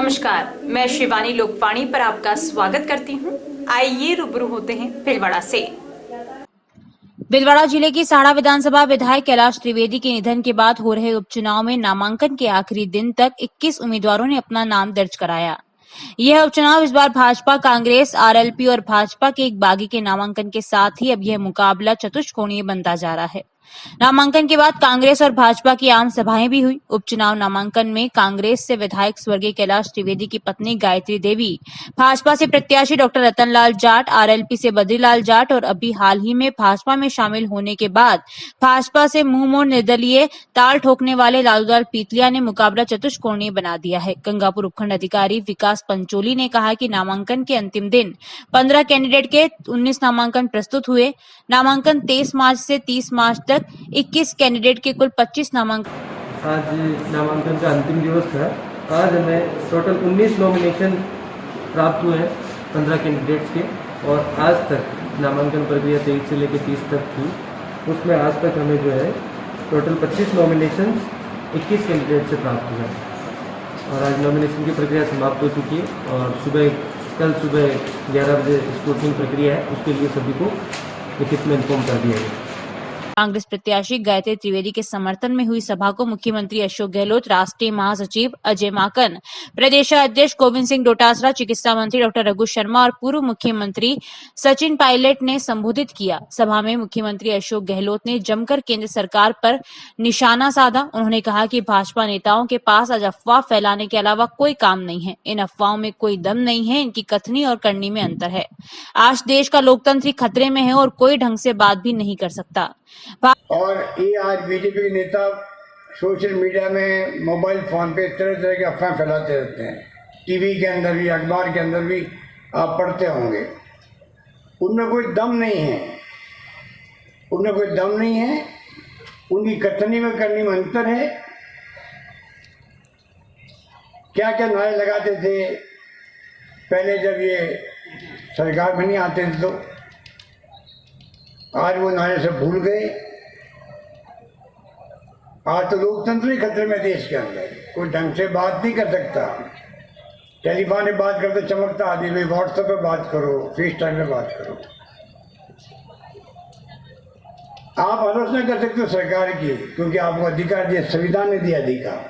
नमस्कार, मैं शिवानी लोकवाणी पर आपका स्वागत करती हूँ। आइए रूबरू होते हैं भीलवाड़ा से। भीलवाड़ा जिले की साड़ा विधानसभा विधायक कैलाश त्रिवेदी के निधन के बाद हो रहे उपचुनाव में नामांकन के आखिरी दिन तक 21 उम्मीदवारों ने अपना नाम दर्ज कराया। यह उपचुनाव इस बार भाजपा, कांग्रेस, आरएलपी और भाजपा के एक बागी के नामांकन के साथ ही अब यह मुकाबला चतुष्कोणीय बनता जा रहा है। नामांकन के बाद कांग्रेस और भाजपा की आम सभाएं भी हुई। उपचुनाव नामांकन में कांग्रेस से विधायक स्वर्गीय कैलाश त्रिवेदी की पत्नी गायत्री देवी, भाजपा से प्रत्याशी डॉक्टर रतनलाल जाट, आरएलपी से बद्रीलाल जाट और अभी हाल ही में भाजपा में शामिल होने के बाद भाजपा से मुंह मोड़ निर्दलीय ताल ठोकने वाले लालूलाल पीतलिया ने मुकाबला चतुष्कोणीय बना दिया है। गंगापुर उपखंड अधिकारी विकास पंचोली ने कहा कि नामांकन के अंतिम दिन 15 कैंडिडेट के 19 नामांकन प्रस्तुत हुए। नामांकन 23 मार्च से 30 मार्च तक 21 कैंडिडेट के कुल 25 नामांकन। आज नामांकन का अंतिम दिवस था। आज हमें टोटल 19 नॉमिनेशन प्राप्त हुए हैं 15 कैंडिडेट्स के, और आज तक नामांकन प्रक्रिया 23 से लेकर 30 तक थी। उसमें आज तक हमें जो है टोटल 25 नॉमिनेशन 21 कैंडिडेट से प्राप्त हुए हैं, और आज नॉमिनेशन की प्रक्रिया समाप्त हो चुकी है। और कल सुबह 11 बजे स्क्रूटनिंग प्रक्रिया है, उसके लिए सभी को लिखित में इन्फॉर्म कर दिया गया। कांग्रेस प्रत्याशी गायत्री त्रिवेदी के समर्थन में हुई सभा को मुख्यमंत्री अशोक गहलोत, राष्ट्रीय महासचिव अजय माकन, प्रदेशाध्यक्ष गोविंद सिंह डोटासरा, चिकित्सा मंत्री डॉक्टर रघु शर्मा और पूर्व मुख्यमंत्री सचिन पायलट ने संबोधित किया। सभा में मुख्यमंत्री अशोक गहलोत ने जमकर केंद्र सरकार पर निशाना साधा। उन्होंने कहा कि भाजपा नेताओं के पास आज अफवाह फैलाने के अलावा कोई काम नहीं है। इन अफवाहों में कोई दम नहीं है, इनकी कथनी और करनी में अंतर है। आज देश का लोकतंत्र खतरे में है और कोई ढंग से बात भी नहीं कर सकता। और ये आज बीजेपी के नेता सोशल मीडिया में, मोबाइल फोन पे तरह तरह की अफवाह फैलाते रहते हैं। टीवी के अंदर भी, अखबार के अंदर भी आप पढ़ते होंगे। उनमें कोई दम नहीं है, उनमें कोई दम नहीं है। उनकी कथनी में करनी में अंतर है। क्या क्या नारे लगाते थे पहले जब ये सरकार में नहीं आते थे, तो आज वो नारे से भूल गए। आज तो लोकतंत्र ही खतरे में देश के अंदर, कोई ढंग से बात नहीं कर सकता। टेलीफोन पे बात करते चमकता आदमी, भाई व्हाट्सएप पे बात करो, फेस टाइम पे बात करो। आप आलोचना कर सकते हो सरकार की, क्योंकि आपको अधिकार दिया, संविधान ने दिया अधिकार।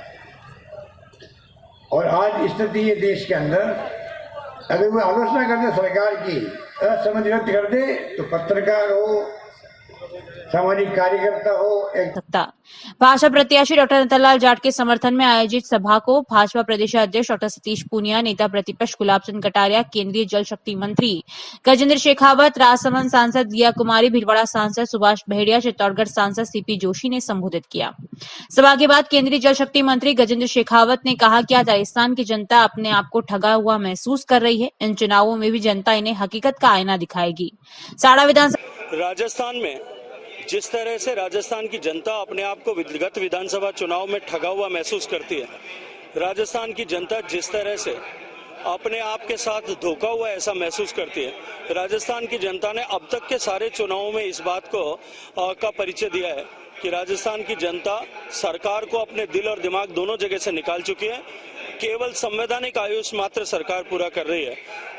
और आज स्थिति है देश के अंदर, अगर वो आलोचना करते सरकार की, असमझ व्यक्त कर दे, तो पत्रकार हो, सामाजिक कार्यकर्ता हो। भाजपा प्रत्याशी डॉक्टर रतनलाल जाट के समर्थन में आयोजित सभा को भाजपा प्रदेशाध्यक्ष डॉक्टर सतीश पूनिया, नेता प्रतिपक्ष गुलाब चंद कटारिया, केंद्रीय जल शक्ति मंत्री गजेंद्र शेखावत, राजसमंद सांसद दिया कुमारी, भीलवाड़ा सांसद सुभाष बहेड़िया, चित्तौड़गढ़ सांसद सीपी जोशी ने संबोधित किया। सभा के बाद केंद्रीय जल शक्ति मंत्री गजेंद्र शेखावत ने कहा कि आज राजस्थान की जनता अपने आप को ठगा हुआ महसूस कर रही है। इन चुनावों में भी जनता इन्हें हकीकत का आईना दिखाएगी। साड़ा विधानसभा राजस्थान में जिस तरह से राजस्थान की जनता अपने आप को विगत विधानसभा चुनाव में ठगा हुआ महसूस करती है, राजस्थान की जनता जिस तरह से अपने आप के साथ धोखा हुआ ऐसा महसूस करती है, राजस्थान की जनता ने अब तक के सारे चुनावों में इस बात को का परिचय दिया है कि राजस्थान की जनता सरकार को अपने दिल और दिमाग दोनों जगह से निकाल चुकी है। केवल संवैधानिक आयुष मात्र सरकार पूरा कर रही है,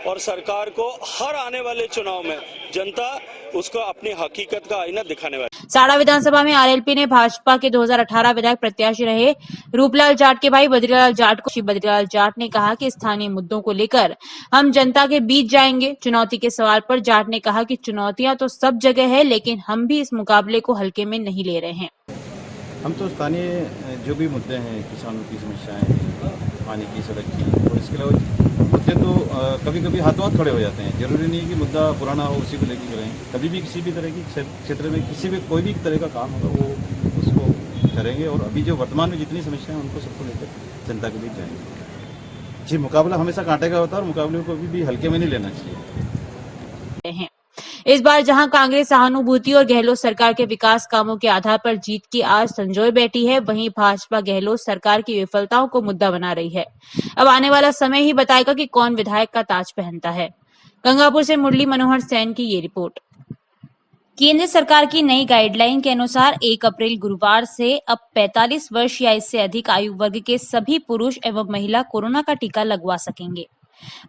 और सरकार को हर आने वाले चुनाव में जनता उसको अपनी हकीकत का आईना दिखाने वाली। साड़ा विधानसभा में आरएलपी ने भाजपा के 2018 विधायक प्रत्याशी रहे रूपलाल जाट के भाई बद्रीलाल जाट को। श्री बद्रीलाल जाट ने कहा कि स्थानीय मुद्दों को लेकर हम जनता के बीच जाएंगे। चुनौती के सवाल पर जाट ने कहा कि चुनौतियां तो सब जगह है, लेकिन हम भी इस मुकाबले को हल्के में नहीं ले रहे हैं। हम तो स्थानीय जो भी मुद्दे हैं, किसानों की समस्याएं, पानी की, सड़क की, और इसके अलावा मुद्दे तो कभी कभी हाथों हाथ खड़े हो जाते हैं। जरूरी नहीं है कि मुद्दा पुराना हो उसी को लेकर करें। कभी भी किसी भी तरह की क्षेत्र में किसी भी कोई भी तरह का काम होगा वो उसको करेंगे, और अभी जो वर्तमान में जितनी समस्याएं उनको सबको लेकर जनता के बीच जाएंगे। जी, मुकाबला हमेशा कांटे का होता है, और मुकाबले को कभी भी हल्के में नहीं लेना चाहिए। इस बार जहां कांग्रेस सहानुभूति और गहलोत सरकार के विकास कामों के आधार पर जीत की आज संजोए बैठी है, वहीं भाजपा गहलोत सरकार की विफलताओं को मुद्दा बना रही है। अब आने वाला समय ही बताएगा कि कौन विधायक का ताज पहनता है। गंगापुर से मुरली मनोहर सेन की ये रिपोर्ट। केंद्र सरकार की नई गाइडलाइन के अनुसार 1 अप्रैल गुरुवार से अब 45 वर्ष या इससे अधिक आयु वर्ग के सभी पुरुष एवं महिला कोरोना का टीका लगवा सकेंगे।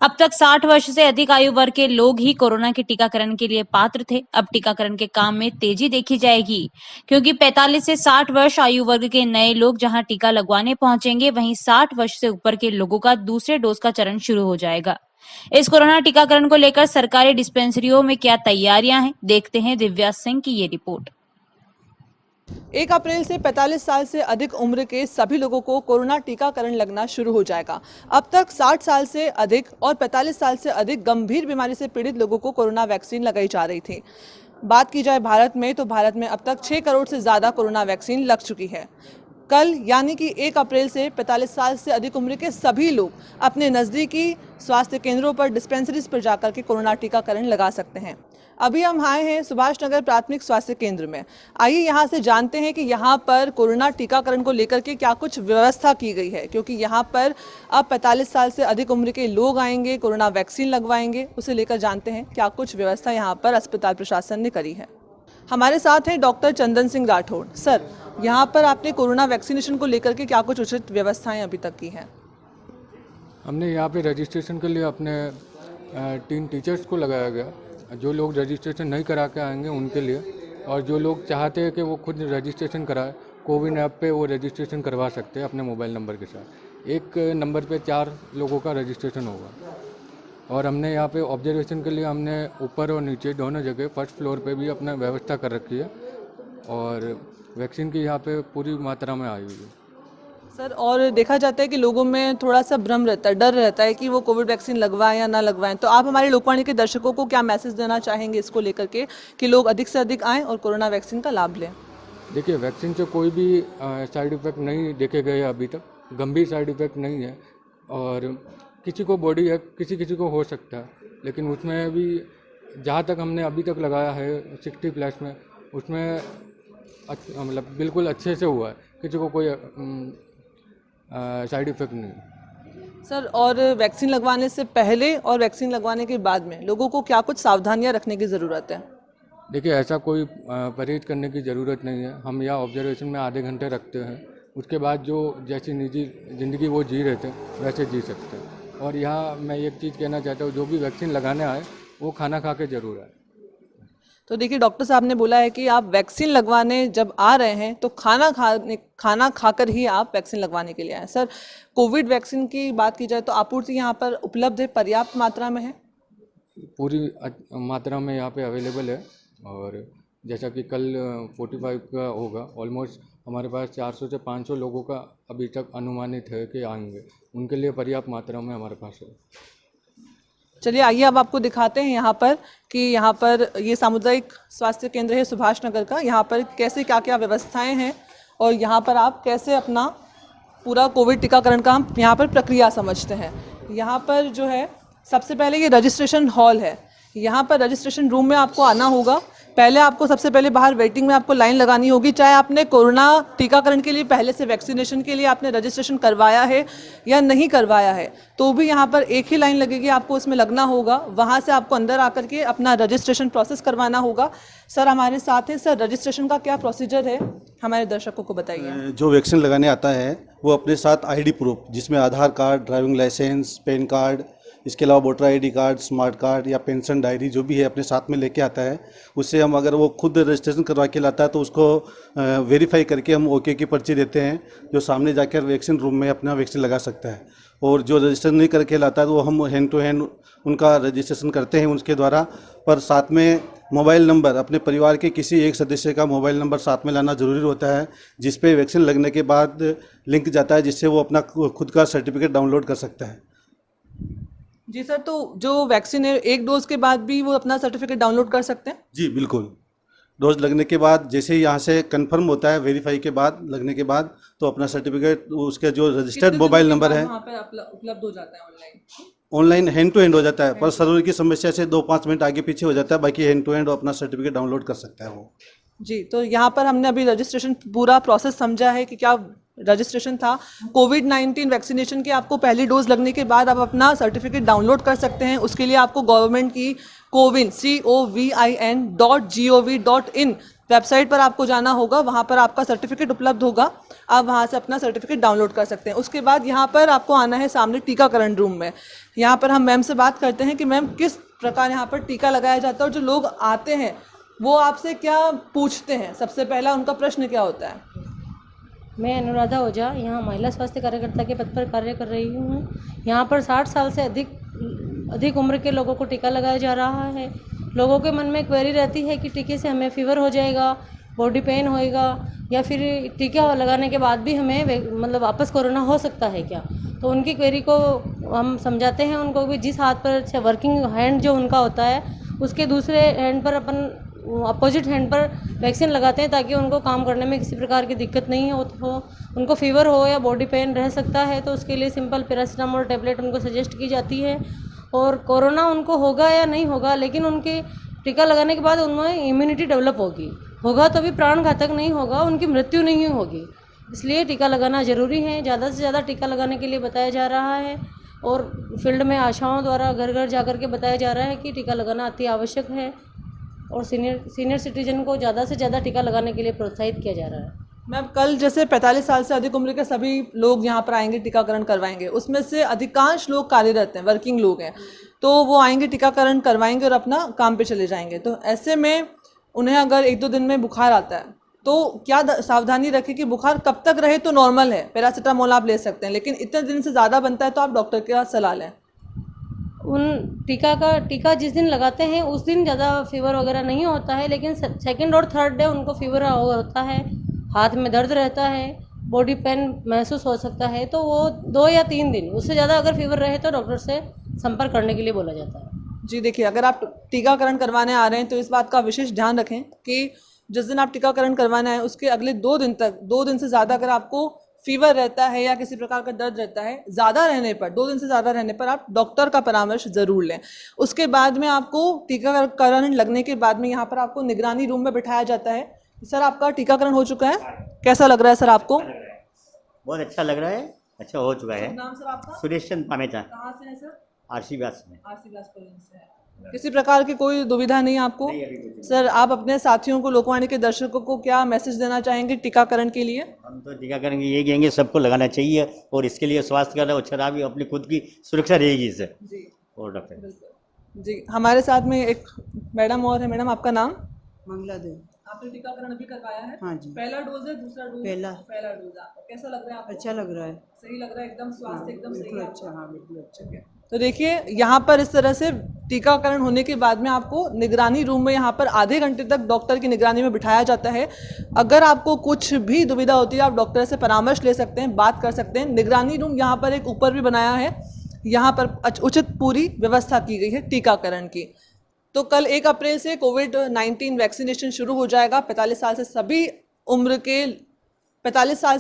अब तक 60 वर्ष से अधिक आयु वर्ग के लोग ही कोरोना के टीकाकरण के लिए पात्र थे। अब टीकाकरण के काम में तेजी देखी जाएगी, क्योंकि 45 से 60 वर्ष आयु वर्ग के नए लोग जहां टीका लगवाने पहुंचेंगे, वहीं 60 वर्ष से ऊपर के लोगों का दूसरे डोज का चरण शुरू हो जाएगा। इस कोरोना टीकाकरण को लेकर सरकारी डिस्पेंसरियों में क्या तैयारियां हैं, देखते हैं दिव्या सिंह की ये रिपोर्ट। 1 अप्रैल से 45 साल से अधिक उम्र के सभी लोगों को कोरोना टीकाकरण लगना शुरू हो जाएगा। अब तक 60 साल से अधिक और 45 साल से अधिक गंभीर बीमारी से पीड़ित लोगों को कोरोना वैक्सीन लगाई जा रही थी। बात की जाए भारत में, तो भारत में अब तक 6 करोड़ से ज़्यादा कोरोना वैक्सीन लग चुकी है। कल यानी कि 1 अप्रैल से 45 साल से अधिक उम्र के सभी लोग अपने नज़दीकी स्वास्थ्य केंद्रों पर, डिस्पेंसरीज पर जाकर के कोरोना टीकाकरण लगा सकते हैं। अभी हम आए हैं सुभाष नगर प्राथमिक स्वास्थ्य केंद्र में। आइए यहाँ से जानते हैं कि यहाँ पर कोरोना टीकाकरण को लेकर के क्या कुछ व्यवस्था की गई है, क्योंकि यहाँ पर अब 45 साल से अधिक उम्र के लोग आएंगे, कोरोना वैक्सीन लगवाएंगे। उसे लेकर जानते हैं क्या कुछ व्यवस्था यहाँ पर अस्पताल प्रशासन ने करी है। हमारे साथ हैं डॉक्टर चंदन सिंह राठौड़। सर, यहाँ पर आपने कोरोना वैक्सीनेशन को लेकर के क्या कुछ उचित व्यवस्थाएं अभी तक की हैं? हमने यहाँ पे रजिस्ट्रेशन के लिए अपने 3 टीचर्स को लगाया गया। जो लोग रजिस्ट्रेशन नहीं करा के आएंगे उनके लिए, और जो लोग चाहते हैं कि वो खुद रजिस्ट्रेशन कराए, कोविन ऐप पे वो रजिस्ट्रेशन करवा सकते हैं अपने मोबाइल नंबर के साथ। एक नंबर पे 4 लोगों का रजिस्ट्रेशन होगा। और हमने यहाँ पे ऑब्जर्वेशन के लिए हमने ऊपर और नीचे दोनों जगह फर्स्ट फ्लोर पे भी अपना व्यवस्था कर रखी है, और वैक्सीन की यहाँ पे पूरी मात्रा में आई हुई है। सर, और देखा जाता है कि लोगों में थोड़ा सा भ्रम रहता है, डर रहता है कि वो कोविड वैक्सीन लगवाएं या ना लगवाएं, तो आप हमारे लोकवाणी के दर्शकों को क्या मैसेज देना चाहेंगे इसको लेकर के कि लोग अधिक से अधिक आएँ और कोरोना वैक्सीन का लाभ लें? देखिए, वैक्सीन से कोई भी साइड इफ़ेक्ट नहीं देखे गए अभी तक, गंभीर साइड इफ़ेक्ट नहीं है। और किसी को बॉडी है, किसी को हो सकता है, लेकिन उसमें भी जहाँ तक हमने अभी तक लगाया है 60+ में, उसमें मतलब बिल्कुल अच्छे से हुआ है, किसी को कोई साइड इफ़ेक्ट नहीं। सर, और वैक्सीन लगवाने से पहले और वैक्सीन लगवाने के बाद में लोगों को क्या कुछ सावधानियां रखने की ज़रूरत है? देखिए, ऐसा कोई परहेज करने की ज़रूरत नहीं है। हम यहाँ ऑब्जर्वेशन में आधे घंटे रखते हैं, उसके बाद जो जैसी निजी ज़िंदगी वो जी रहे थे वैसे जी सकते हैं। और यहाँ मैं एक चीज़ कहना चाहता हूँ, जो भी वैक्सीन लगाने आए वो खाना खा के ज़रूर आए। तो देखिए, डॉक्टर साहब ने बोला है कि आप वैक्सीन लगवाने जब आ रहे हैं तो खाना खाकर ही आप वैक्सीन लगवाने के लिए आए। सर, कोविड वैक्सीन की बात की जाए तो आपूर्ति यहाँ पर उपलब्ध है, पर्याप्त मात्रा में है? पूरी मात्रा में यहाँ पे अवेलेबल है। और जैसा कि कल 45 का होगा, ऑलमोस्ट हमारे पास 400 से 500 लोगों का अभी तक अनुमानित है कि आएंगे, उनके लिए पर्याप्त मात्रा में हमारे पास है। चलिए, आइए अब आपको दिखाते हैं यहाँ पर कि यहाँ पर ये सामुदायिक स्वास्थ्य केंद्र है सुभाष नगर का। यहाँ पर कैसे क्या क्या व्यवस्थाएं हैं और यहाँ पर आप कैसे अपना पूरा कोविड टीकाकरण का हम यहाँ पर प्रक्रिया समझते हैं। यहाँ पर जो है सबसे पहले ये रजिस्ट्रेशन हॉल है। यहाँ पर रजिस्ट्रेशन रूम में आपको आना होगा। पहले आपको सबसे पहले बाहर वेटिंग में आपको लाइन लगानी होगी, चाहे आपने कोरोना टीकाकरण के लिए पहले से वैक्सीनेशन के लिए आपने रजिस्ट्रेशन करवाया है या नहीं करवाया है, तो भी यहाँ पर एक ही लाइन लगेगी, आपको उसमें लगना होगा। वहाँ से आपको अंदर आकर के अपना रजिस्ट्रेशन प्रोसेस करवाना होगा। सर हमारे साथ हैं। सर, रजिस्ट्रेशन का क्या प्रोसीजर है, हमारे दर्शकों को बताइए। जो वैक्सीन लगाने आता है वो अपने साथ आईडी प्रूफ, जिसमें Aadhaar card, driving licence, PAN card, इसके अलावा voter ID card, smart card या पेंशन डायरी जो भी है अपने साथ में लेके आता है। उससे हम, अगर वो खुद रजिस्ट्रेशन करवा के लाता है तो उसको वेरीफाई करके हम ओके की पर्ची देते हैं, जो सामने जाकर वैक्सीन रूम में अपना वैक्सीन लगा सकता है। और जो रजिस्ट्रेशन नहीं करके लाता है तो वो हम हैंड टू हैंड उनका रजिस्ट्रेशन करते हैं उनके द्वारा। पर साथ में मोबाइल नंबर, अपने परिवार के किसी एक सदस्य का मोबाइल नंबर साथ में लाना ज़रूरी होता है, जिस पे वैक्सीन लगने के बाद लिंक जाता है, जिससे वो अपना खुद का सर्टिफिकेट डाउनलोड कर सकता है। जी सर, तो जो वैक्सीन है एक डोज के बाद भी वो अपना सर्टिफिकेट डाउनलोड कर सकते हैं? जी बिल्कुल। डोज लगने के बाद जैसे ही यहाँ से कंफर्म होता है, वेरीफाई के बाद, लगने के बाद, तो अपना सर्टिफिकेट, उसके जो रजिस्टर्ड मोबाइल नंबर है वहाँ पे उपलब्ध हो जाता है ऑनलाइन हैंड टू हैंड हो जाता है। पर सर्वर की समस्या से 2-5 मिनट आगे पीछे हो जाता है, बाकी हैंड टू हैंड अपना सर्टिफिकेट डाउनलोड कर सकता है वो। जी, तो यहाँ पर हमने अभी रजिस्ट्रेशन पूरा प्रोसेस समझा है कि क्या रजिस्ट्रेशन था कोविड-19 वैक्सीनेशन की, आपको पहली डोज लगने के बाद आप अपना सर्टिफिकेट डाउनलोड कर सकते हैं। उसके लिए आपको गवर्नमेंट की कोविन COVIN.gov.in वेबसाइट पर आपको जाना होगा, वहाँ पर आपका सर्टिफिकेट उपलब्ध होगा, आप वहाँ से अपना सर्टिफिकेट डाउनलोड कर सकते हैं। उसके बाद यहाँ पर आपको आना है सामने टीकाकरण रूम में। यहाँ पर हम मैम से बात करते हैं कि मैम किस प्रकार यहाँ पर टीका लगाया जाता है और जो लोग आते हैं वो आपसे क्या पूछते हैं, सबसे पहला उनका प्रश्न क्या होता है? मैं अनुराधा ओझा यहाँ महिला स्वास्थ्य कार्यकर्ता के पद पर कार्य कर रही हूँ। यहाँ पर 60 साल से अधिक उम्र के लोगों को टीका लगाया जा रहा है। लोगों के मन में क्वेरी रहती है कि टीके से हमें फीवर हो जाएगा, बॉडी पेन होएगा, या फिर टीका लगाने के बाद भी हमें मतलब वापस कोरोना हो सकता है क्या। तो उनकी क्वेरी को हम समझाते हैं उनको भी, जिस हाथ पर वर्किंग हैंड जो उनका होता है उसके दूसरे हैंड पर अपन अपोजिट हैंड पर वैक्सीन लगाते हैं, ताकि उनको काम करने में किसी प्रकार की दिक्कत नहीं हो। उनको फीवर हो या बॉडी पेन रह सकता है तो उसके लिए सिंपल पैरासीटामोल टैबलेट उनको सजेस्ट की जाती है। और कोरोना उनको होगा या नहीं होगा, लेकिन उनके टीका लगाने के बाद उनमें इम्यूनिटी डेवलप होगा तो भी प्राण घातक नहीं होगा, उनकी मृत्यु नहीं होगी। इसलिए टीका लगाना ज़रूरी है। ज़्यादा से ज़्यादा टीका लगाने के लिए बताया जा रहा है और फील्ड में आशाओं द्वारा घर घर जाकर के बताया जा रहा है कि टीका लगाना अति आवश्यक है, और सीनियर सिटीजन को ज़्यादा से ज़्यादा टीका लगाने के लिए प्रोत्साहित किया जा रहा है। मैम कल जैसे 45 साल से अधिक उम्र के सभी लोग यहाँ पर आएंगे, टीकाकरण करवाएंगे, उसमें से अधिकांश लोग कार्यरत हैं, वर्किंग लोग हैं, तो वो आएंगे, टीकाकरण करवाएंगे और अपना काम पे चले जाएंगे। तो ऐसे में उन्हें अगर 1-2 दिन में बुखार आता है तो क्या सावधानी रखें कि बुखार कब तक रहे तो नॉर्मल है, पैरासीटामोल आप ले सकते हैं, लेकिन इतने दिन से ज़्यादा बनता है तो आप डॉक्टर का सलाह लें। टीका जिस दिन लगाते हैं उस दिन ज़्यादा फीवर वगैरह नहीं होता है, लेकिन सेकंड और थर्ड डे उनको फीवर होता है, हाथ में दर्द रहता है, बॉडी पेन महसूस हो सकता है। तो वो 2 या 3 दिन, उससे ज़्यादा अगर फीवर रहे तो डॉक्टर से संपर्क करने के लिए बोला जाता है। जी देखिए, अगर आप टीकाकरण करवाने आ रहे हैं तो इस बात का विशेष ध्यान रखें कि जिस दिन आप टीकाकरण करवाना है उसके अगले 2 दिन तक, 2 दिन से ज़्यादा अगर आपको फीवर रहता है या किसी प्रकार का दर्द रहता है, ज़्यादा रहने पर, 2 दिन से ज़्यादा रहने पर आप डॉक्टर का परामर्श ज़रूर लें। उसके बाद में आपको टीकाकरण लगने के बाद में यहाँ पर आपको निगरानी रूम में बिठाया जाता है। सर आपका टीकाकरण हो चुका है, कैसा लग रहा है सर आपको? बहुत अच्छा लग रहा है, अच्छा हो चुका है। नाम सर आपका? सुरेश चंद पामेचा। कहाँ से है सर? आरसी व्यास में। से है। किसी प्रकार की कोई दुविधा नहीं आपको? सर आप अपने साथियों को, लोकवाणी के दर्शकों को क्या मैसेज देना चाहेंगे टीकाकरण के लिए? हम तो टीकाकरण ये कहेंगे सबको लगाना चाहिए, और इसके लिए स्वास्थ्य का अच्छा भी, अपनी खुद की सुरक्षा रहेगी इससे। और डॉक्टर जी, हमारे साथ में एक मैडम और है। मैडम आपका नाम? मंगला देव। आपने टीकाकरण अभी करवाया है? हाँ जी। पहला डोज है, दूसरा डोज? पहला डोज। आपको कैसा लग रहा है? आपको अच्छा लग रहा है। सही लग रहा है, एकदम स्वास्थ्य एकदम सही है? अच्छा, हाँ बिल्कुल अच्छा। तो देखिए यहाँ पर इस तरह से टीकाकरण होने के बाद में आपको निगरानी रूम में यहाँ पर आधे घंटे तक डॉक्टर की निगरानी में बिठाया जाता है। अगर आपको कुछ भी दुविधा होती है आप डॉक्टर से परामर्श ले सकते हैं, बात कर सकते हैं। निगरानी रूम यहाँ पर एक ऊपर भी बनाया है, यहाँ पर उचित पूरी व्यवस्था की गई है टीकाकरण की। तो कल 1 अप्रैल से कोविड-19 वैक्सीनेशन शुरू हो जाएगा। 45 साल से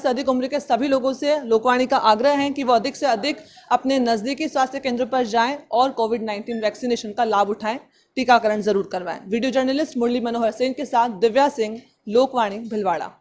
अधिक उम्र के सभी लोगों से लोकवाणी का आग्रह है कि वो अधिक से अधिक अपने नज़दीकी स्वास्थ्य केंद्र पर जाएं और कोविड-19 वैक्सीनेशन का लाभ उठाएं, टीकाकरण जरूर करवाएं। वीडियो जर्नलिस्ट मुरली मनोहर सेन के साथ दिव्या सिंह, लोकवाणी भिलवाड़ा।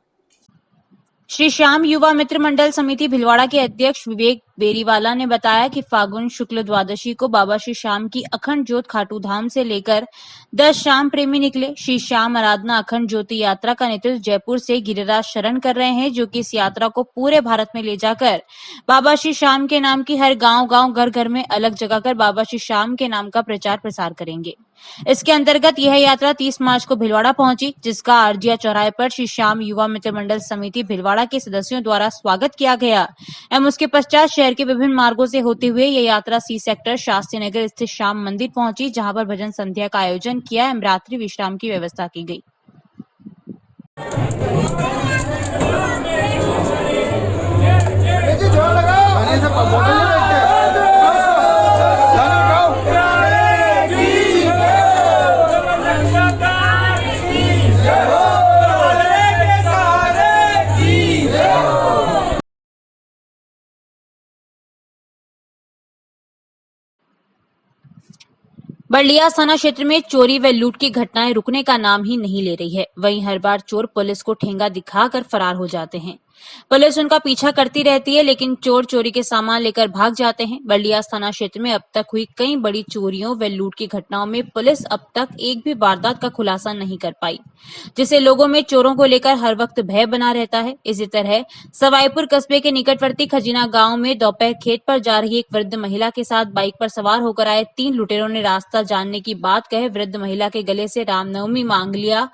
श्री श्याम युवा मित्र मंडल समिति भिलवाड़ा के अध्यक्ष विवेक बेरीवाला ने बताया कि फागुन शुक्ल द्वादशी को बाबा श्री श्याम की अखंड ज्योत खाटू धाम से लेकर 10 श्याम प्रेमी निकले। श्री श्याम आराधना अखंड ज्योति यात्रा का नेतृत्व जयपुर से गिरिराज शरण कर रहे हैं, जो कि इस यात्रा को पूरे भारत में ले जाकर बाबा श्री श्याम के नाम की हर गांव-गांव, घर-घर में अलग जगाकर बाबा श्री श्याम के नाम का प्रचार प्रसार करेंगे। इसके अंतर्गत यह यात्रा 30 मार्च को भिलवाड़ा पहुंची, जिसका आरजिया चौराहे पर श्री श्याम युवा मित्र मंडल समिति भिलवाड़ा के सदस्यों द्वारा स्वागत किया गया एवं उसके पश्चात शहर के विभिन्न मार्गों से होते हुए यह यात्रा सी सेक्टर शास्त्री नगर स्थित श्याम मंदिर पहुंची, जहां पर भजन संध्या का आयोजन किया एवं रात्रि विश्राम की व्यवस्था की गई। बर्लिया थाना क्षेत्र में चोरी व लूट की घटनाएं रुकने का नाम ही नहीं ले रही है। वहीं हर बार चोर पुलिस को ठेंगा दिखाकर फरार हो जाते हैं। पुलिस उनका पीछा करती रहती है, लेकिन चोर चोरी के सामान लेकर भाग जाते हैं। बर्लियास थाना क्षेत्र में अब तक हुई कई बड़ी चोरियों व लूट की घटनाओं में पुलिस अब तक एक भी वारदात का खुलासा नहीं कर पाई, जिससे लोगों में चोरों को लेकर हर वक्त भय बना रहता है। इसी तरह सवाईपुर कस्बे के निकटवर्ती खजीना गांव में दोपहर खेत पर जा रही एक वृद्ध महिला के साथ बाइक पर सवार होकर आए 3 लुटेरों ने रास्ता जानने की बात कहे वृद्ध महिला के गले से रामनवमी मांग लिया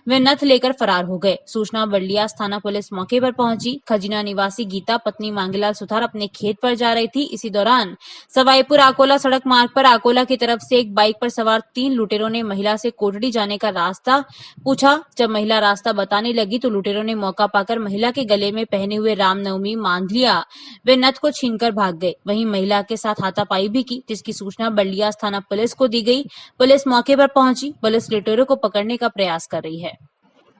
वे नथ लेकर फरार हो गए। सूचना बर्लियास थाना पुलिस मौके पर पहुंची। खजीना निवासी गीता पत्नी मांगीलाल सुथार अपने खेत पर जा रही थी। इसी दौरान सवाईपुर आकोला सड़क मार्ग पर आकोला की तरफ से एक बाइक पर सवार 3 लुटेरों ने महिला से कोटड़ी जाने का रास्ता पूछा। जब महिला रास्ता बताने लगी तो लुटेरों ने मौका पाकर महिला के गले में पहने हुए रामनवमी बांध लिया वे नथ को छीनकर भाग गए। वहीं महिला के साथ हाथापाई भी की, जिसकी सूचना बर्लियास थाना पुलिस को दी गई। पुलिस मौके पर पहुंची। पुलिस लुटेरों को पकड़ने का प्रयास कर रही है।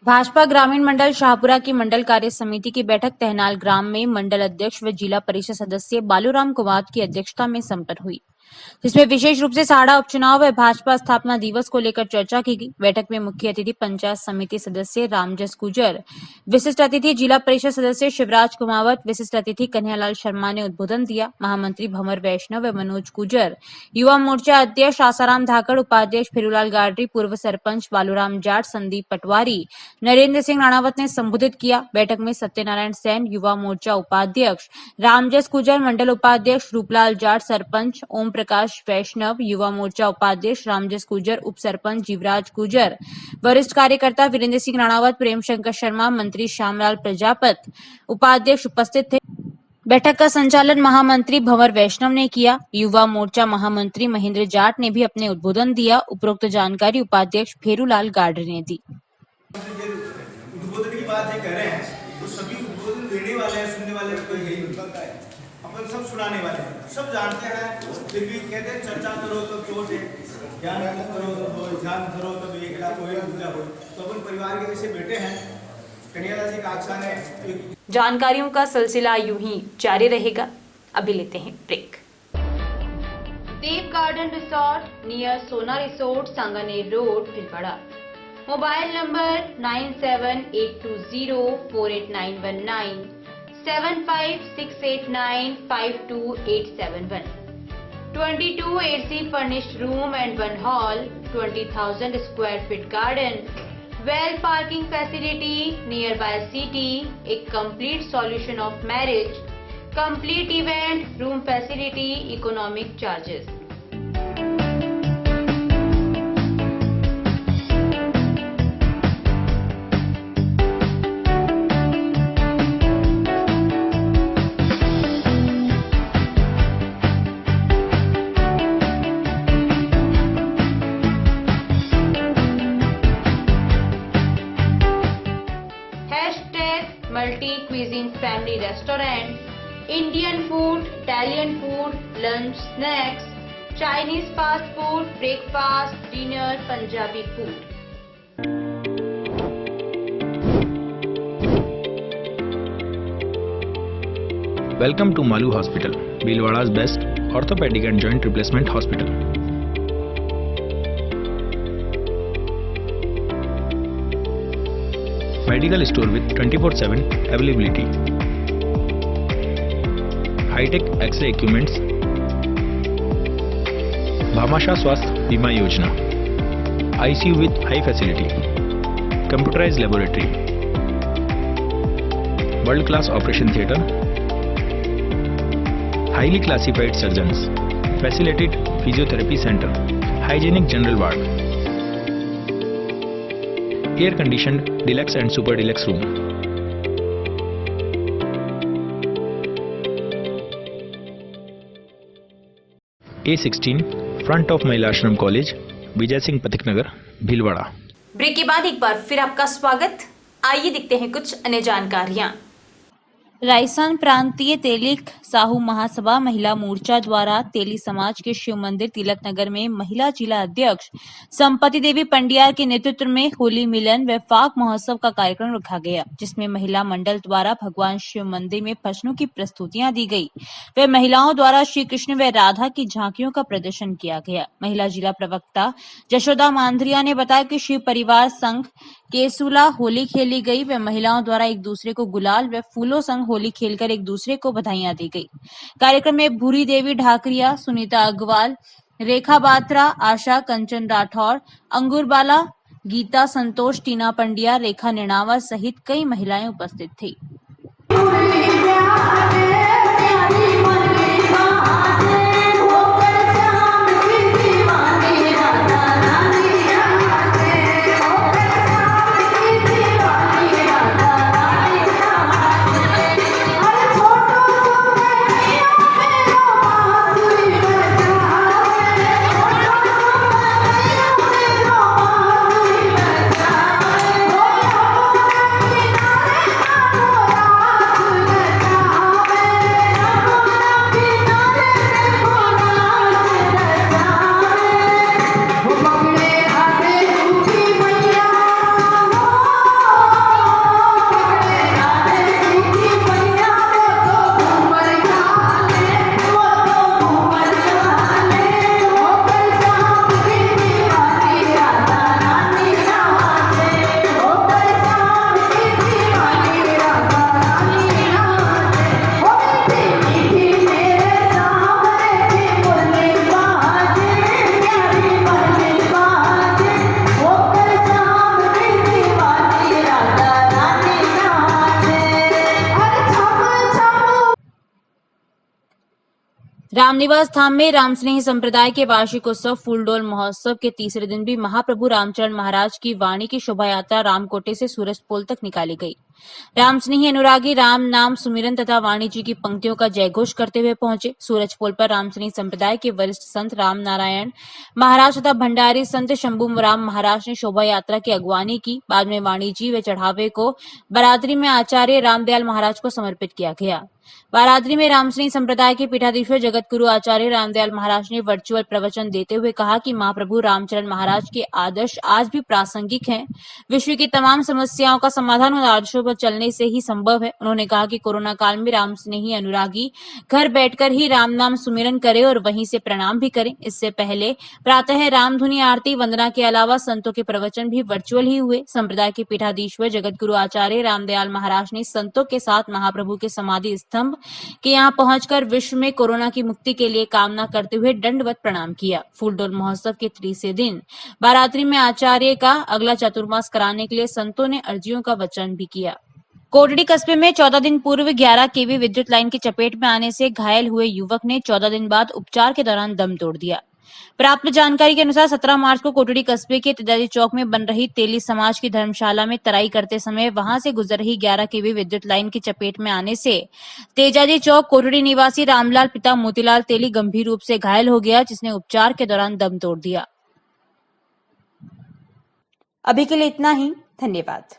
भाजपा ग्रामीण मंडल शाहपुरा की मंडल कार्य समिति की बैठक तहनाल ग्राम में मंडल अध्यक्ष व जिला परिषद सदस्य बालूराम कुमार की अध्यक्षता में संपन्न हुई, जिसमें विशेष रूप से साड़ा उपचुनाव व भाजपा स्थापना दिवस को लेकर चर्चा की गई। बैठक में मुख्य अतिथि पंचायत समिति सदस्य रामजस गुजर, विशिष्ट अतिथि जिला परिषद सदस्य शिवराज कुमावत, विशिष्ट अतिथि कन्हैयालाल शर्मा ने उद्बोधन दिया। महामंत्री भंवर वैष्णव व मनोज गुजर, युवा मोर्चा अध्यक्ष आसाराम धाकड़, उपाध्यक्ष फिरूलाल गाडरी, पूर्व सरपंच बालूराम जाट, संदीप पटवारी, नरेंद्र सिंह राणावत ने संबोधित किया। बैठक में सत्यनारायण सैन, युवा मोर्चा उपाध्यक्ष रामजस गुजर, मंडल उपाध्यक्ष रूपलाल जाट, सरपंच ओम प्रकाश वैष्णव, युवा मोर्चा उपाध्यक्ष रामजस गुजर, उप सरपंच जीवराज गुजर, वरिष्ठ कार्यकर्ता वीरेंद्र सिंह राणावत, प्रेम शंकर शर्मा, मंत्री श्यामलाल प्रजापत उपाध्यक्ष उपस्थित थे। बैठक का संचालन महामंत्री भंवर वैष्णव ने किया। युवा मोर्चा महामंत्री महेंद्र जाट ने भी अपने उद्बोधन दिया। उपरोक्त जानकारी उपाध्यक्ष फेरूलाल गाडरी ने दी। उद्बोधन की बात ये कह रहे हैं तो सभी उद्बोधन देने वाले हैं, सुनने वाले कोई यही होता है, अपन सब सुनाने वाले हैं, सब जानते हैं, फिर भी कहते हैं चर्चा करो तो चोट है, ध्यान करो तो ध्यान धरो तो एक लाख हो पूजा हो। तो अपन परिवार के जैसे बेटे हैं, कन्हैयालाल जी का आख्यान है। जानकारियों का सिलसिला यूं ही जारी रहेगा। अभी लेते हैं ब्रेक। देव गार्डन रिसोर्ट नियर सोना resort, Sanganer road, Bhilwara. Mobile number 9782048919, 7568952871, 22 AC furnished room and 1 hall, 20,000 square feet garden, well parking facility nearby city, a complete solution of marriage, complete event, room facility, economic charges. Multi-cuisine family restaurant, Indian food, Italian food, lunch, snacks, Chinese fast food, breakfast, dinner, Punjabi food. Welcome to Malu Hospital, Bhilwada's best orthopedic and joint replacement hospital. Medical store with 24/7 availability. High-tech X-ray equipments. Bhamasha Swasth Bima Yojana. ICU with high facility. Computerized laboratory. World-class operation theatre. Highly classified surgeons. Facilitated physiotherapy center. Hygienic general ward. Air-conditioned deluxe and super deluxe room. A16 front of महिला आश्रम college, Vijay Singh Pathik नगर, Bhilwara. Break के बाद एक बार फिर आपका स्वागत। आइए देखते हैं कुछ अन्य जानकारियां। राजस्थान प्रांतीय तेलिक साहू महासभा महिला मोर्चा द्वारा तेली समाज के शिव मंदिर तिलक नगर में महिला जिला अध्यक्ष संपत्ति देवी पंडियार के नेतृत्व में होली मिलन व फाग महोत्सव का कार्यक्रम रखा गया, जिसमें महिला मंडल द्वारा भगवान शिव मंदिर में भजनों की प्रस्तुतियां दी गई व महिलाओं द्वारा श्री कृष्ण व राधा की झांकियों का प्रदर्शन किया गया। महिला जिला प्रवक्ता जशोदा मांद्रिया ने बताया कि शिव परिवार संघ केसुला होली खेली गई व महिलाओं द्वारा एक दूसरे को गुलाल व फूलों संग होली खेलकर एक दूसरे को बधाइयां दी गई। कार्यक्रम में भूरी देवी ढाकरिया, सुनीता अग्रवाल, रेखा बात्रा, आशा कंचन राठौर, अंगुरबाला, गीता संतोष, टीना पंड्या, रेखा निर्णावर सहित कई महिलाएं उपस्थित थी। रामनिवास धाम में रामस्नेही संप्रदाय के वार्षिक उत्सव फूलडोल महोत्सव के तीसरे दिन भी महाप्रभु रामचरण महाराज की वाणी की शोभा यात्रा रामकोटे से सूरजपोल तक निकाली गई। रामस्नेही अनुरागी राम नाम सुमिरन तथा वाणी जी की पंक्तियों का जयघोष करते हुए पहुंचे। सूरजपोल पर रामस्नेही संप्रदाय के वरिष्ठ संत राम नारायण महाराज तथा भंडारी संत शंभू राम महाराज ने शोभा यात्रा की अगवानी की। बाद में वाणी जी व चढ़ावे को बरादरी में आचार्य रामदयाल महाराज को समर्पित किया गया। बारादरी में रामस्नेही संप्रदाय के पीठाधीश्वर जगत गुरु आचार्य रामदयाल महाराज ने वर्चुअल प्रवचन देते हुए कहा कि महाप्रभु रामचरण महाराज के आदर्श आज भी प्रासंगिक हैं। विश्व की तमाम समस्याओं का समाधान उन आदर्शों पर चलने से ही संभव है। उन्होंने कहा कि कोरोना काल में रामस्नेही अनुरागी घर बैठकर ही राम नाम सुमिरन करें और वहीं से प्रणाम भी करें। इससे पहले प्रातः रामधुनी आरती वंदना के अलावा संतों के प्रवचन भी वर्चुअल ही हुए। संप्रदाय के पीठाधीश्वर जगत गुरु आचार्य रामदयाल महाराज ने संतों के साथ महाप्रभु के समाधि स्तंभ के यहाँ पहुंचकर विश्व में कोरोना की मुक्ति के लिए कामना करते हुए दंडवत प्रणाम किया। फूलडोल महोत्सव के तीसरे दिन बारादरी में आचार्य का अगला चतुर्मास कराने के लिए संतों ने अर्जियों का वचन भी किया। कोटड़ी कस्बे में 14 दिन पूर्व 11 केवी विद्युत लाइन की चपेट में आने से घायल हुए युवक ने 14 दिन बाद उपचार के दौरान दम तोड़ दिया। प्राप्त जानकारी के अनुसार 17 मार्च को कोटड़ी कस्बे के तेजाजी चौक में बन रही तेली समाज की धर्मशाला में तराई करते समय वहां से गुजर रही 11 केवी विद्युत लाइन की चपेट में आने से तेजाजी चौक कोटड़ी निवासी रामलाल पिता मोतीलाल तेली गंभीर रूप से घायल हो गया, जिसने उपचार के दौरान दम तोड़ दिया। अभी के लिए इतना ही। धन्यवाद।